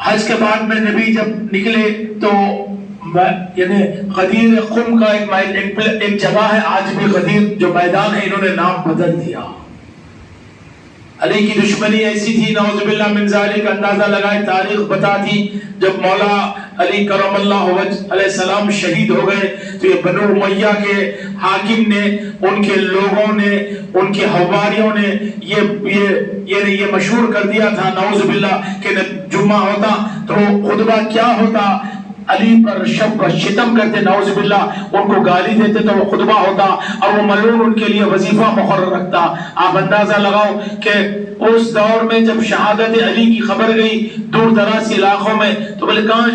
حج کے بعد میں نبی جب نکلے تو یعنی غدیر قم کا ایک جگہ ہے، آج بھی غدیر جو میدان ہے انہوں نے نام بدل دیا۔ علی کی دشمنی ایسی تھی، نعوذ باللہ من ذالک، اندازہ لگائے، تاریخ بتاتی جب مولا علی کرم اللہ وجہ علیہ السلام شہید ہو گئے تو یہ بنو امیہ کے حاکم نے، ان کے لوگوں نے، ان کے حواریوں نے یہ مشہور کر دیا تھا نعوذ باللہ کہ جمعہ ہوتا تو خطبہ کیا ہوتا، علی پر شب و شتم کرتے نعوذ باللہ، ان کو گالی دیتے تو وہ خطبہ ہوتا اور وہ ملعون ان کے لیے وظیفہ مقرر رکھتا۔ آپ اندازہ لگاؤ کہ اس دور میں جب شہادت علی کی خبر گئی دور دراز علاقوں میں تو بولے کہاں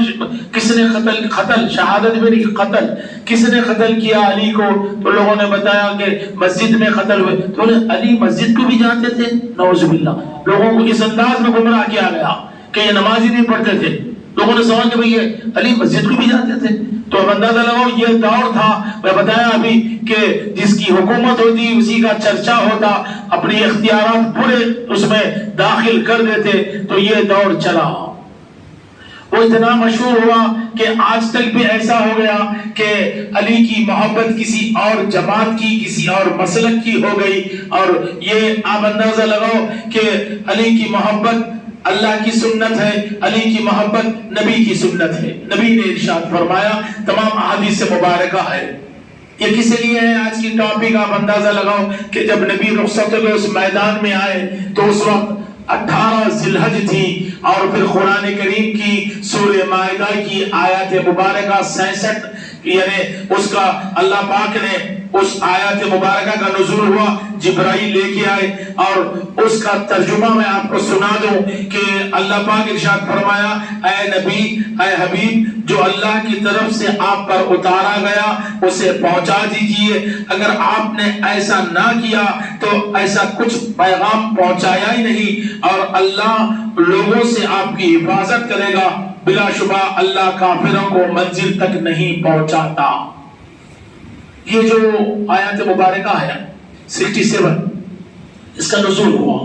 کس نے قتل شہادت میں نہیں، قتل کس نے قتل کیا علی کو؟ تو لوگوں نے بتایا کہ مسجد میں قتل ہوئے۔ تو بولے علی مسجد کو بھی جانتے تھے نعوذ باللہ، لوگوں کو اس انداز میں گمراہ کیا گیا کہ یہ نماز ہی نہیں پڑھتے تھے۔ لوگوں نے سوال کہ بھئی یہ علی مسجد کو بھی جاتے تھے۔ تو اب اندازہ لگاؤ یہ دور تھا، میں بتایا ابھی کہ جس کی حکومت ہوتی اسی کا چرچا ہوتا، اپنی اختیارات پورے اس میں داخل کر دیتے، تو یہ دور چلا۔ وہ اتنا مشہور ہوا کہ آج تک بھی ایسا ہو گیا کہ علی کی محبت کسی اور جماعت کی، کسی اور مسلک کی ہو گئی، اور یہ آپ اندازہ لگاؤ کہ علی کی محبت اللہ کی سنت ہے، علی کی محبت نبی کی سنت ہے۔ نبی نے ارشاد فرمایا، تمام احادیث مبارکہ ہے۔ یہ کس لیے ہے آج کی ٹاپک؟ آپ اندازہ لگاؤ کہ جب نبی رخصت ہوئے اس میدان میں آئے تو اس وقت 18 ذی الحج تھی، اور پھر قرآن کریم کی سورہ مائدہ کی آیات مبارکہ 66 یعنی اس کا اللہ پاک نے اس آیات مبارکہ کا نزول ہوا، جبرائیل لے کے آئے، اور اس کا ترجمہ میں آپ کو سنا دوں کہ اللہ پاک ارشاد فرمایا، اے نبی، اے حبیب، جو اللہ کی طرف سے آپ پر اتارا گیا اسے پہنچا دیجئے۔ اگر آپ نے ایسا نہ کیا تو ایسا کچھ پیغام پہنچایا ہی نہیں، اور اللہ لوگوں سے آپ کی حفاظت کرے گا، بلا شبہ اللہ کافروں کو منزل تک نہیں پہنچاتا۔ یہ جو آیات مبارکہ ہے 67 اس کا نزول ہوا،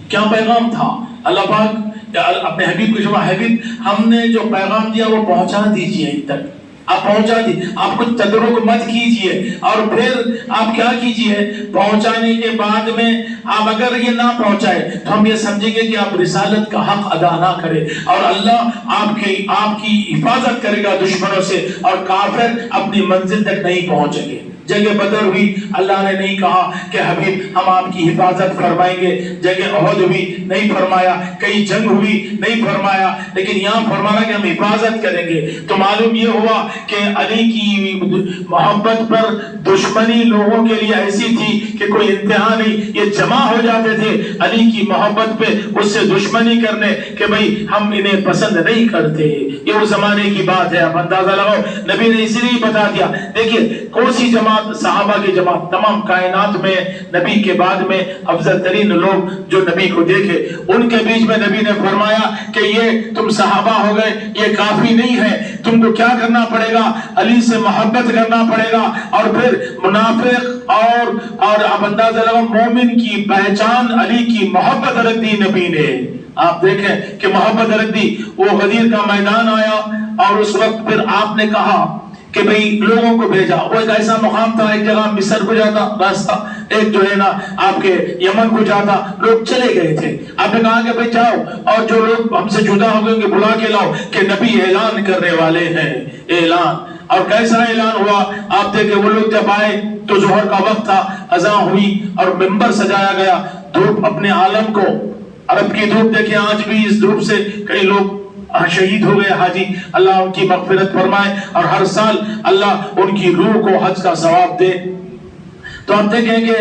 کیا پیغام تھا؟ اللہ پاک اپنے حبیب کو جواب، حبیب ہم نے جو پیغام دیا وہ پہنچا دیجئے ان تک، آپ پہنچا دیجئے، آپ کچھ تدرک مت کیجئے، اور پھر آپ کیا کیجئے، پہنچانے کے بعد میں آپ اگر یہ نہ پہنچائے تو ہم یہ سمجھیں گے کہ آپ رسالت کا حق ادا نہ کرے، اور اللہ آپ کی حفاظت کرے گا دشمنوں سے، اور کافر اپنی منزل تک نہیں پہنچیں گے۔ جنگ بدر ہوئی، اللہ نے نہیں کہا کہ حبیب ہم آپ کی حفاظت فرمائیں گے، جنگ احد ہوئی نہیں فرمایا، کئی جنگ ہوئی نہیں فرمایا، لیکن یہاں فرمانا کہ ہم حفاظت کریں گے۔ تو معلوم یہ ہوا کہ علی کی محبت پر دشمنی لوگوں کے لیے ایسی تھی کہ کوئی انتہا نہیں، یہ جمع ہو جاتے تھے علی کی محبت پہ اس سے دشمنی کرنے کہ بھئی ہم انہیں پسند نہیں کرتے۔ یہ وہ زمانے کی بات ہے، اب اندازہ لگاؤ، نبی نے اسی لیے بتا دیا۔ دیکھیے کون سی جماعت؟ صحابہ کی جماعت، تمام کائنات میں نبی کے بعد میں افضل ترین لوگ جو نبی کو دیکھے، ان کے بیچ میں نبی نے فرمایا کہ یہ تم صحابہ ہو گئے، یہ کافی نہیں ہے، تم کو کیا کرنا پڑے گا؟ علی سے محبت کرنا پڑے گا، اور پھر منافق اور اب اندازہ لگاؤ مومن کی پہچان علی کی محبت رکھ دی نبی نے۔ آپ دیکھیں کہ محبت رکھ دی۔ وہ غدیر کا میدان آیا، اور اس وقت پھر آپ نے کہا کہ بھئی لوگوں کو بھیجا۔ وہ ایک ایسا مقام تھا، ایک جگہ مصر کو جاتا راستہ، ایک جو ہے نا آپ کے یمن کو جاتا، لوگ چلے گئے تھے۔ آپ نے کہا کہ بھئی جاؤ، اور جو لوگ ہم سے جدا ہو گئے ان کے بلا کے لاؤ کہ نبی اعلان کرنے والے ہیں۔ اعلان، اور کیسا اعلان ہوا؟ آپ دیکھیں وہ لوگ جب آئے تو ظہر کا وقت تھا، اذان ہوئی اور ممبر سجایا گیا، دھوپ اپنے عالم کو، عرب کی دھوپ دیکھیں آج بھی اس دھوپ سے کئی لوگ شہید ہو گئے حاجی، اللہ ان کی مغفرت فرمائے، اور ہر سال اللہ ان کی روح کو حج کا ثواب دے۔ تو ہم دیکھیں کہ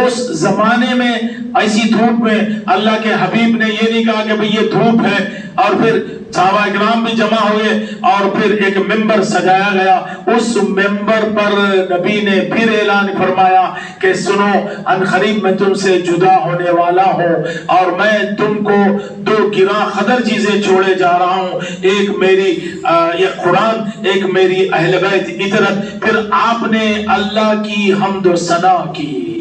اس زمانے میں ایسی دھوپ میں اللہ کے حبیب نے یہ نہیں کہا کہ بھئی یہ دھوپ ہے، اور پھر صحابہ اکرام بھی جمع ہوئے اور پھر ایک ممبر سجایا گیا۔ اس ممبر پر نبی نے پھر اعلان فرمایا کہ سنو، ان قریب میں تم سے جدا ہونے والا ہوں، اور میں تم کو دو گراں قدر چیزیں چھوڑے جا رہا ہوں، ایک میری یہ قرآن، ایک میری اہل بیت عطرت۔ پھر آپ نے اللہ کی حمد و ثنا کی۔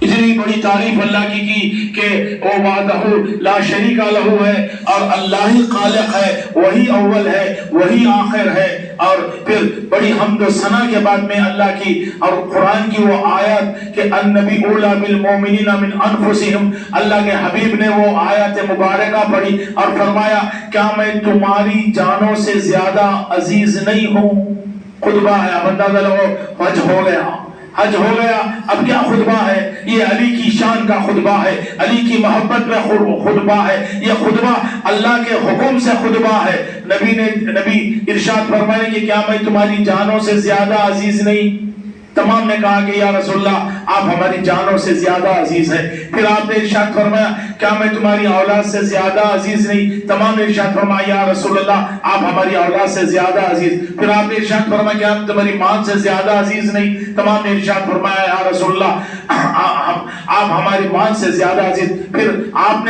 اتنی بڑی تعریف اللہ کی کہ وہ وحدہ لا شریک لہ ہے، اور اللہ ہی خالق ہے، وہی اول ہے، وہی آخر ہے۔ اور پھر بڑی حمد و ثنا کے بعد میں اللہ کی اور قرآن کی وہ آیت کہ النبی اولی بالمؤمنین من انفسہم، اللہ کے حبیب نے وہ آیت مبارکہ پڑھی اور فرمایا کیا میں تمہاری جانوں سے زیادہ عزیز نہیں ہوں؟ خطبہ ہے، اب اندازہ لگو حج ہو گیا، حج ہو گیا، اب کیا خطبہ ہے؟ یہ علی کی شان کا خطبہ ہے، علی کی محبت میں خطبہ ہے، یہ خطبہ اللہ کے حکم سے خطبہ ہے۔ نبی ارشاد فرمائے کہ کیا میں تمہاری جانوں سے زیادہ عزیز نہیں؟ تمام نے کہا کہ یا رسول اللہ آپ ہماری جانوں سے زیادہ عزیز ہیں۔ پھر آپ نے ارشاد فرمایا کیا میں تمہاری اولاد سے زیادہ عزیز نہیں؟ تمام نے ارشاد فرمایا یا رسول اللہ آپ ہماری اولاد سے زیادہ عزیز۔ پھر آپ نے ارشاد فرمایا کیا ہم تمہاری ماں سے زیادہ عزیز نہیں؟ تمام نے ارشاد فرمایا یا رسول اللہ آپ ہماری ماں سے زیادہ عزیز۔ پھر آپ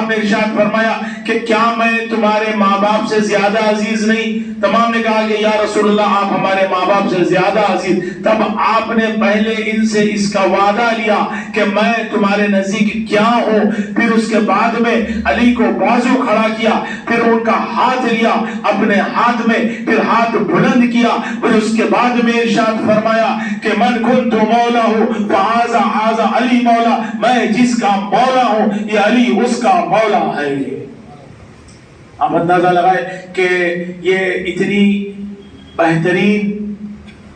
نے ارشاد فرمایا کہ کیا میں تمہارے ماں باپ سے زیادہ عزیز نہیں؟ تمام نے کہا کہ یا رسول اللہ آپ ہمارے ماں باپ سے زیادہ عزیز۔ تب آپ نے پہلے ان سے اس کا وعدہ لیا کہ میں تمہارے نزدیک کیا ہوں، پھر اس کے بعد میں علی کو بازو کھڑا کیا، پھر ان کا ہاتھ لیا اپنے ہاتھ میں، پھر ہاتھ بلند کیا، پھر اس کے بعد میں ارشاد فرمایا کہ من کنت مولا ہوں فہذا علی مولا، میں جس کا مولا ہوں یہ علی اس کا مولا ہے۔ آپ اندازہ لگائے کہ یہ اتنی بہترین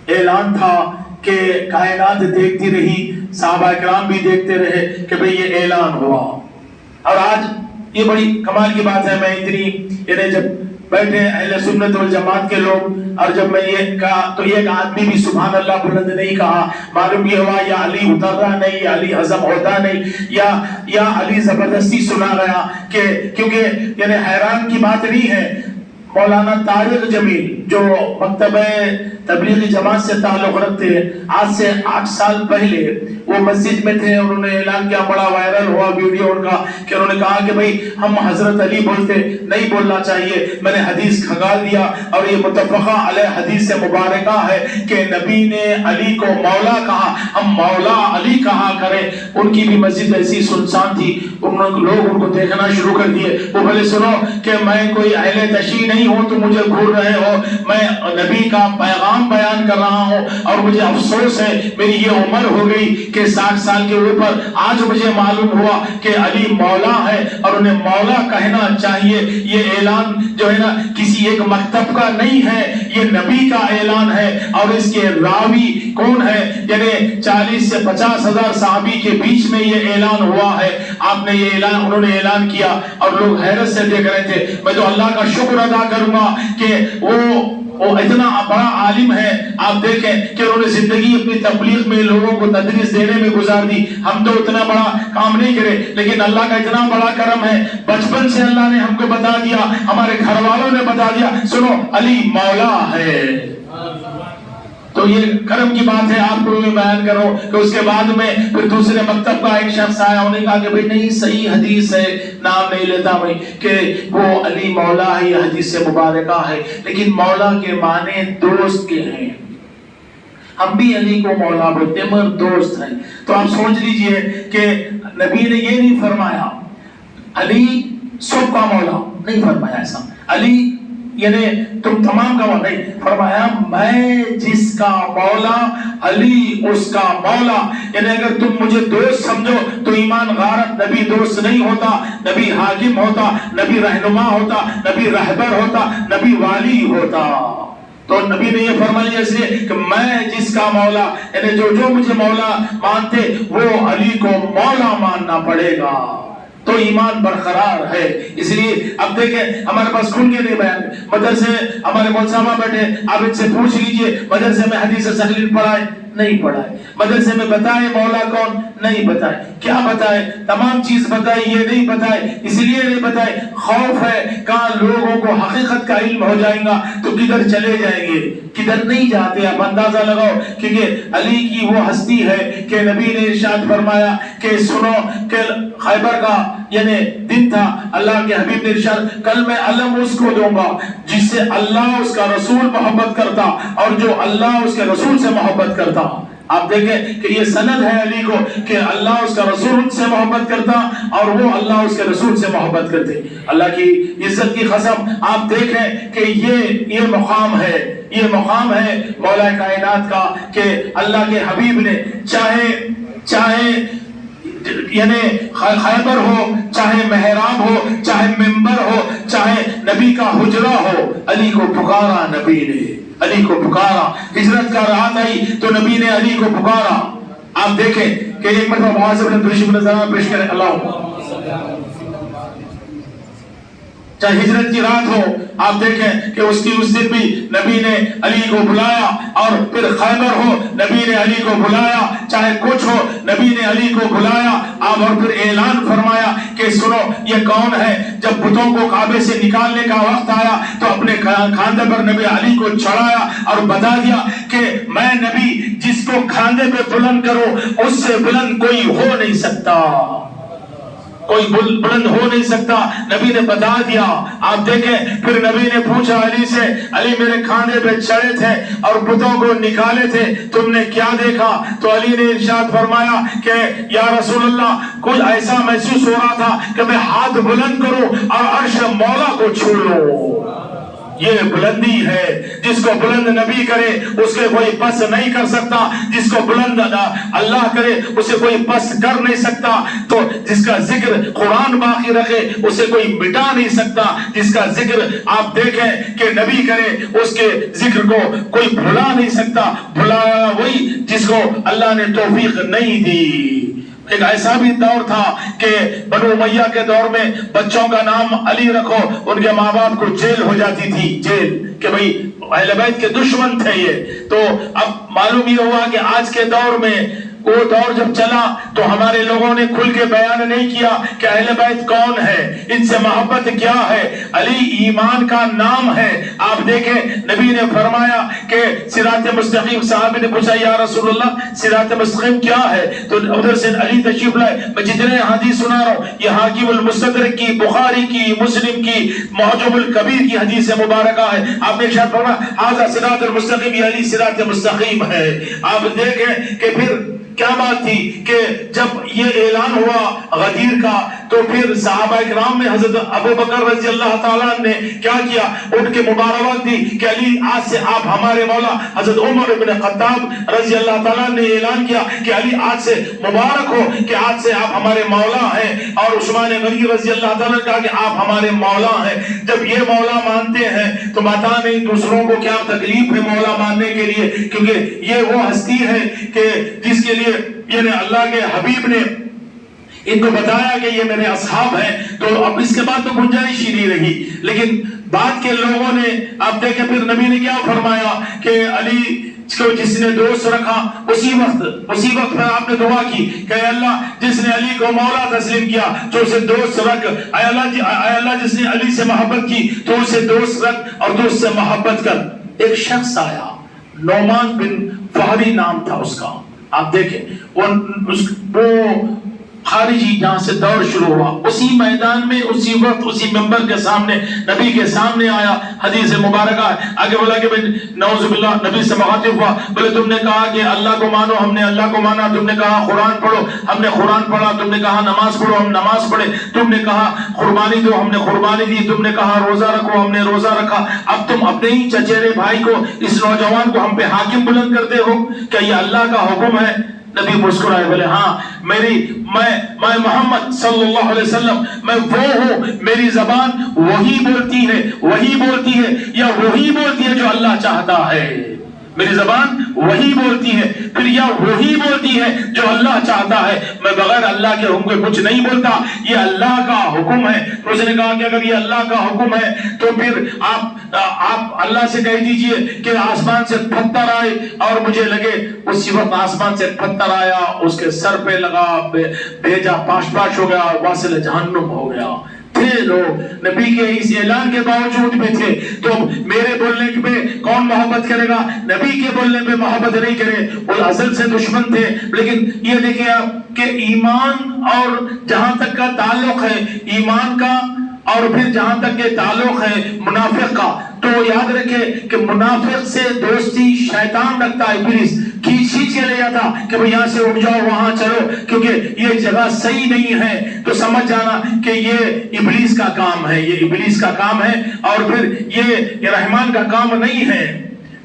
اعلان تھا کہ کائنات دیکھتی رہی، صحابہ کرام بھی دیکھتے رہے کہ بھئی یہ اعلان ہوا۔ اور آج یہ بڑی کمال کی بات ہے، میں اتنی جب بیٹھے اہل سنت والجماعت کے لوگ، اور جب میں یہ کہا تو ایک آدمی بھی سبحان اللہ بلند نہیں کہا، معلوم یہ ہوا یا علی اتر رہا نہیں، یا علی ہضم ہوتا نہیں، یا علی زبردستی سنا گیا، کہ کیونکہ حیران کی بات نہیں ہے۔ مولانا طارق جمیل جو مکتبہ تبلیغی جماعت سے تعلق رکھتے ہیں، آج سے 8 سال پہلے وہ مسجد میں تھے، انہوں نے اعلان کیا، بڑا وائرل ہوا ویڈیو ان کا، کہ انہوں نے کہا کہ بھئی ہم حضرت علی بولتے نہیں بولنا چاہیے، میں نے حدیث کھنگال دیا، اور یہ متفقہ علیہ حدیث سے مبارکہ ہے کہ نبی نے علی کو مولا کہا، ہم مولا علی کہا کریں۔ ان کی بھی مسجد ایسی سنسان تھی، لوگ ان کو دیکھنا شروع کر دیے۔ وہ بھلے سنو کہ میں کوئی اہل تشیع نہیں ہوں تو مجھے گھور رہے ہو، میں نبی کا پیغام بیان کر رہا ہوں، اور مجھے افسوس ہے میری یہ عمر ہو گئی کہ 60 سال کے اوپر آج مجھے معلوم ہوا کہ علی مولا ہے، اور انہیں مولا کہنا چاہیے۔ یہ اعلان جو ہے نا کسی ایک مکتب کا نہیں ہے، یہ نبی کا اعلان ہے، اور اس کے راوی کون ہے؟ یعنی 40 سے 50 ہزار صحابی کے بیچ میں یہ اعلان ہوا ہے۔ آپ نے یہ اعلان، انہوں نے اعلان کیا اور لوگ حیرت سے دیکھ رہے تھے۔ میں تو اللہ کا شکر ادا کروں گا کہ وہ اتنا بڑا عالم ہے۔ آپ دیکھیں کہ انہوں نے زندگی اپنی تبلیغ میں لوگوں کو تدریس دینے میں گزار دی۔ ہم تو اتنا بڑا کام نہیں کرے، لیکن اللہ کا اتنا بڑا کرم ہے، بچپن سے اللہ نے ہم کو بتا دیا، ہمارے گھر والوں نے بتا دیا، سنو علی مولا ہے۔ تو یہ کرم کی بات ہے، آپ کو بھی بیان کرو کہ اس کے بعد میں پھر دوسرے مکتب کا ایک شخص آیا، انہوں نے کہا کہ بھئی نہیں صحیح حدیث ہے، نام نہیں لیتا میں، کہ وہ علی مولا ہے، یہ حدیث سے مبارکہ ہے، لیکن مولا کے معنی دوست کے ہیں۔ ہم بھی علی کو مولا بولتے ہیں مگر دوست ہیں۔ تو آپ سوچ لیجئے کہ نبی نے یہ نہیں فرمایا علی سب کا مولا، نہیں فرمایا ایسا، علی یعنی تم تمام کا مولا نہیں، فرمایا میں جس کا مولا علی اس کا مولا۔ یعنی اگر تم مجھے دوست سمجھو تو ایمان غارت، نبی دوست نہیں ہوتا، نبی حاکم ہوتا، نبی رہنما ہوتا، نبی رہبر ہوتا، نبی والی ہوتا۔ تو نبی نے یہ فرمایا اس لیے کہ میں جس کا مولا، یعنی جو مجھے مولا مانتے وہ علی کو مولا ماننا پڑے گا، تو ایمان برقرار ہے۔ اس لیے اب دیکھیں ہمارے پاس کھل کے نہیں بیان، مدرسے ہمارے مول صاحبہ بیٹھے، آپ ان سے پوچھ لیجئے مدرسے میں حدیث سخلیل پڑھائے نہیں پڑھائے، مدرسے میں بتائے مولا کون نہیں بتائے، کیا بتائے؟ تمام چیز بتائے، یہ نہیں بتائے، اس لیے نہیں بتائے خوف ہے کہاں لوگوں کو حقیقت کا علم ہو جائے گا تو کدھر چلے جائیں گے، کدھر نہیں جاتے۔ آپ اندازہ لگاؤ، کیونکہ علی کی وہ ہستی ہے کہ نبی نے ارشاد فرمایا کہ سنو کہ خیبر کا یعنی دن تھا، اللہ کے حبیب نے ارشاد کل میں علم اس کو دوں گا جس سے اللہ اس کا رسول محبت کرتا اور جو اللہ اس کے رسول سے محبت کرتا۔ آپ دیکھیں کہ یہ سند ہے علی کو کہ اللہ اس کا رسول سے محبت کرتا اور وہ اللہ اس کے رسول سے محبت کرتے. اللہ کی عزت کی قسم آپ دیکھیں کہ یہ مقام ہے، یہ مقام ہے مولا کائنات کا کہ اللہ کے حبیب نے چاہے یعنی خیبر ہو، چاہے محراب ہو، چاہے ممبر ہو، چاہے نبی کا حجرہ ہو، علی کو پکارا نبی نے، علی کو پکارا. ہجرت کا رات آئی تو نبی نے علی کو پکارا. آپ دیکھیں کہ ایک مرتبہ معاذ بن درشم نظرانہ پیش کریں. اللہ چاہے ہجرت کی رات ہو، آپ دیکھیں کہ اس دن بھی نبی نے علی کو بلایا، اور پھر خیبر ہو نبی نے علی کو بلایا، چاہے کچھ ہو نبی نے علی کو بلایا. اور پھر اعلان فرمایا کہ سنو یہ کون ہے. جب بتوں کو کعبے سے نکالنے کا وقت آیا تو اپنے کھاندے پر نبی علی کو چڑھایا اور بتا دیا کہ میں نبی جس کو کھاندے پہ بلند کرو اس سے بلند کوئی ہو نہیں سکتا، کوئی بلند ہو نہیں سکتا. نبی نے بتا دیا. آپ دیکھیں پھر نبی نے پوچھا علی سے، علی میرے کھاندے پہ چڑھے تھے اور بتوں کو نکالے تھے، تم نے کیا دیکھا؟ تو علی نے ارشاد فرمایا کہ یا رسول اللہ کچھ ایسا محسوس ہو رہا تھا کہ میں ہاتھ بلند کروں اور عرش مولا کو چھو لوں. یہ بلندی ہے، جس کو بلند نبی کرے اس کے کوئی پس نہیں کر سکتا، جس کو بلند اللہ کرے اسے کوئی پس کر نہیں سکتا. تو جس کا ذکر قرآن باقی رکھے اسے کوئی مٹا نہیں سکتا. جس کا ذکر آپ دیکھیں کہ نبی کرے اس کے ذکر کو کوئی بھلا نہیں سکتا. بھلایا وہی جس کو اللہ نے توفیق نہیں دی. ایک ایسا بھی دور تھا کہ بنو امیہ کے دور میں بچوں کا نام علی رکھو ان کے ماں باپ کو جیل ہو جاتی تھی، جیل، کہ بھئی اہل بیت کے دشمن تھے یہ. تو اب معلوم یہ ہوا کہ آج کے دور میں وہ دور جب چلا تو ہمارے لوگوں نے کھل کے بیان نہیں کیا کہ اہل بیت کون ہے، ان سے محبت کیا ہے. علی ایمان کا نام ہے. آپ دیکھیں نبی نے فرمایا کہ صراط مستقیم. صحابہ نے پوچھا یا رسول اللہ صراط مستقیم کیا ہے؟ تو ادھر سے علی تشریف لائے. میں جتنے حدیث سنا رہا ہوں یہ حاکم المستدرک کی، بخاری کی، مسلم کی، معجم الکبیر کی حدیث مبارکہ ہے. آپ نے ارشاد فرمایا ھذا صراط المستقیم، یہ علی صراط مستقیم ہے. آپ دیکھیں کہ پھر کیا بات تھی کہ جب یہ اعلان ہوا غدیر کا تو پھر صحابہ اکرام میں حضرت ابو بکر رضی اللہ تعالیٰ نے کیا کیا؟ ان کے مبارکباد دی کہ علی آج سے آپ ہمارے مولا. حضرت عمر بن خطاب رضی اللہ تعالیٰ نے اعلان کیا کہ علی آج سے مبارک ہو کہ آج سے آپ ہمارے مولا ہیں. اور عثمان غنی رضی اللہ تعالیٰ نے کہا کہ آپ ہمارے مولا ہیں. جب یہ مولا مانتے ہیں تو بتا نہیں دوسروں کو کیا تکلیف ہے مولا ماننے کے لیے، کیونکہ یہ وہ ہستی ہے کہ جس کے لیے یعنی اللہ کے حبیب نے ان کو بتایا کہ یہ میرے اصحاب ہیں. تو اب اس کے بعد تو گنجائش ہی نہیں رہی. لیکن بعد کے لوگوں نے آپ دیکھیں پھر نبی نے کیا فرمایا کہ علی کو جس نے دوست رکھا اسی وقت پر آپ نے دعا کی کہ اے اللہ جس نے علی کو مولا تسلیم کیا تو اسے دوست رکھ. اے اللہ جس نے علی سے محبت کی تو اسے دوست رکھ اور دوست سے محبت کر. ایک شخص آیا، نعمان بن فہری نام تھا اس کا. آپ دیکھیں وہ خارجی جہاں سے دور شروع ہوا اسی میدان میں اسی وقت اسی ممبر کے سامنے نبی کے سامنے آیا. حدیث مبارکہ آگے بولا کہ نعوذ باللہ نبی سے مخاطب ہوا، بولے تم نے کہا کہ اللہ کو مانو، ہم نے اللہ کو مانا. تم نے کہا قرآن پڑھو، ہم نے قرآن پڑھا. تم نے کہا نماز پڑھو، ہم نماز پڑھے. تم نے کہا قربانی دو، ہم نے قربانی دی. تم نے کہا روزہ رکھو، ہم نے روزہ رکھا. اب تم اپنے ہی چچیرے بھائی کو، اس نوجوان کو ہم پہ حاکم بلند کرتے ہو، کیا یہ اللہ کا حکم ہے؟ نبی مسکرائے بولے ہاں میں محمد صلی اللہ علیہ وسلم میں وہ ہوں، میری زبان وہی بولتی ہے یا وہی بولتی ہے جو اللہ چاہتا ہے. میری زبان وہی بولتی ہے پھر یا وہی بولتی ہے جو اللہ چاہتا ہے. میں بغیر اللہ کے حکم کے کچھ نہیں بولتا، یہ اللہ کا حکم ہے. تو اس نے کہا کہ اگر یہ اللہ کا حکم ہے تو پھر آپ اللہ سے کہہ دیجئے کہ آسمان سے پتھر آئے اور مجھے لگے. اسی وقت آسمان سے پتھر آیا، اس کے سر پہ لگا، بھیجا پاش ہو گیا، واصل جہنم ہو گیا. تھے لوگ نبی کے اس اعلان کے باوجود بھی تھے. تو میرے بولنے پہ کون محبت کرے گا؟ نبی کے بولنے پہ محبت نہیں کرے. وہ ازل سے دشمن تھے. لیکن یہ دیکھیں آپ کہ ایمان اور جہاں تک کا تعلق ہے ایمان کا اور پھر جہاں تک کے تعلق ہے منافق کا، تو یاد رکھے کہ منافق سے دوستی شیطان رکھتا ہے، ابلیس کھینچ پیچھے لے جاتا کہ بھئی یہاں سے اٹھ جاؤ وہاں چلو کیونکہ یہ جگہ صحیح نہیں ہے، تو سمجھ جانا کہ یہ ابلیس کا کام ہے، یہ ابلیس کا کام ہے اور پھر یہ رحمان کا کام نہیں ہے۔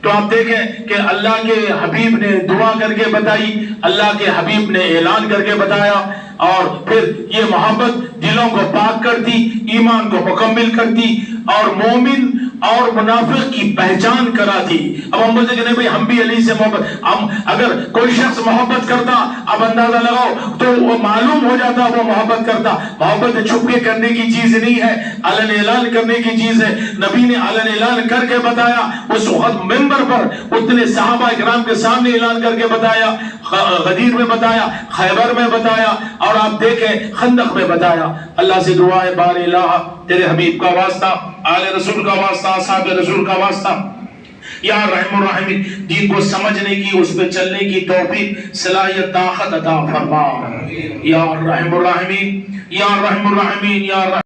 تو آپ دیکھیں کہ اللہ کے حبیب نے دعا کر کے بتائی، اللہ کے حبیب نے اعلان کر کے بتایا، اور پھر یہ محبت دلوں کو پاک کرتی، ایمان کو مکمل کرتی اور مومن اور منافق کی پہچان کراتی۔ اب ہم بولتے کہ نہیں بھئی ہم بھی علی سے محبت، اگر کوئی شخص محبت کرتا اب اندازہ لگاؤ تو وہ معلوم ہو جاتا وہ محبت کرتا۔ محبت چھپ کے کرنے کی چیز نہیں ہے، علن اعلان کرنے کی چیز ہے۔ نبی نے علن اعلان کر کے بتایا، اس وقت ممبر پر اتنے صحابہ اکرام کے سامنے اعلان کر کے بتایا، غدیر میں بتایا، خیبر میں بتایا، اور آپ دیکھیں خندق میں بتایا۔ اللہ سے دعا ہے بار الہ تیرے حبیب کا واسطہ، آل رسول کا واسطہ، اصحاب رسول کا واسطہ، یا رحم الرحیم دین کو سمجھنے کی، اس پہ چلنے کی توفیق صلاحیت طاقت عطا فرما، یا رحم الرحیم، یا رحم الرحیم، یا رحم